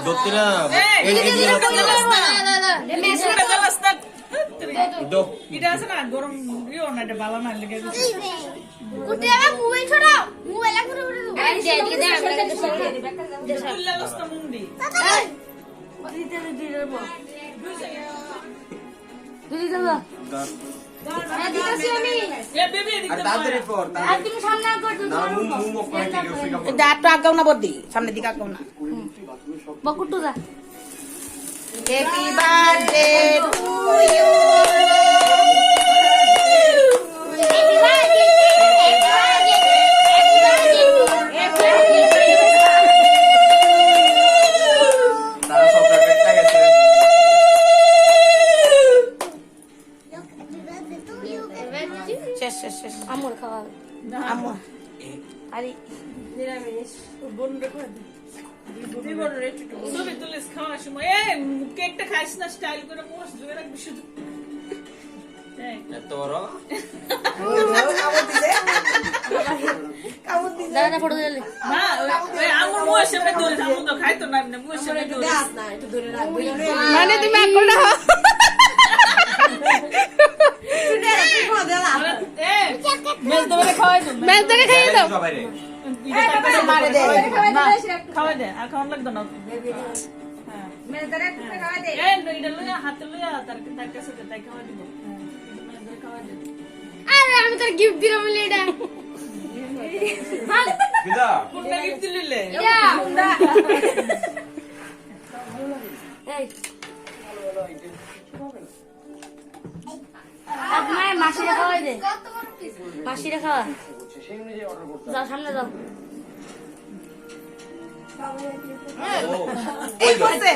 দত্তরা এটা আছে না গরম ইও না এটা ভালো না লেগে গেছে কুটি আমার মোবাইল ছড়াও মোবাইল করে করে দাও এই যে এদিকে দে আমরা কাছে তুললে লস্তা মুন্ডি দিতে দেবো দিদি দাদা দিতেছি আমি এ বেবি এদিকে আর তাড়াতাড়ি পর আর তুমি সামনে আগে না মুখ করে কি ফিকা পড় একটু আগাও না বদ্দি সামনের দিকে আগাও না বকুটু যা হ্যাপি বার্থডে টু ইউ তারা সব প্যাকেটটা গেছে শেষ শেষ শেষ আমর খাওয়া আম্মু আরে বোন রেখে দে বোন রে একটু ছবি তুলিস খাওয়ার সময় এ কেকটা খাইস না স্টাইল করে পোস্ট করে রাখবি শুধু এত বড় দাদা ফটো দিলে না ওই আঙুর মুয়ের সামনে ধরে আমু তো খাইতো না এমনি মুয়ের সামনে ধরে মানে তুমি আকলটা এ মেজ ধরে খাওয়াই দাও মেজ ধরে খাইয়ে দাও সবাই রে মারে দে খাওয়াই দে আর খাওয়ান লাগতো না মেজ ধরে খাওয়াই দে এ এটা লইয়া হাতে লইয়া তার কাছে তাই খাওয়াই দিব মেজ ধরে খাওয়াই দে আরে আমি তোর গিফট দিলাম বলে এটা বিদা কোনটা গিফট দিলে এটা এই আপনার মাসিরা খাওয়াই দে মাসিরা খাওয়া যাও সামনে যাও এই করছে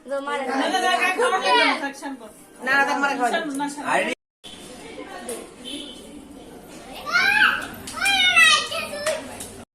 যাও মারে না না খাওয়ান লাগতো না থাক শান্ত না না মারে খাওয়া না আরে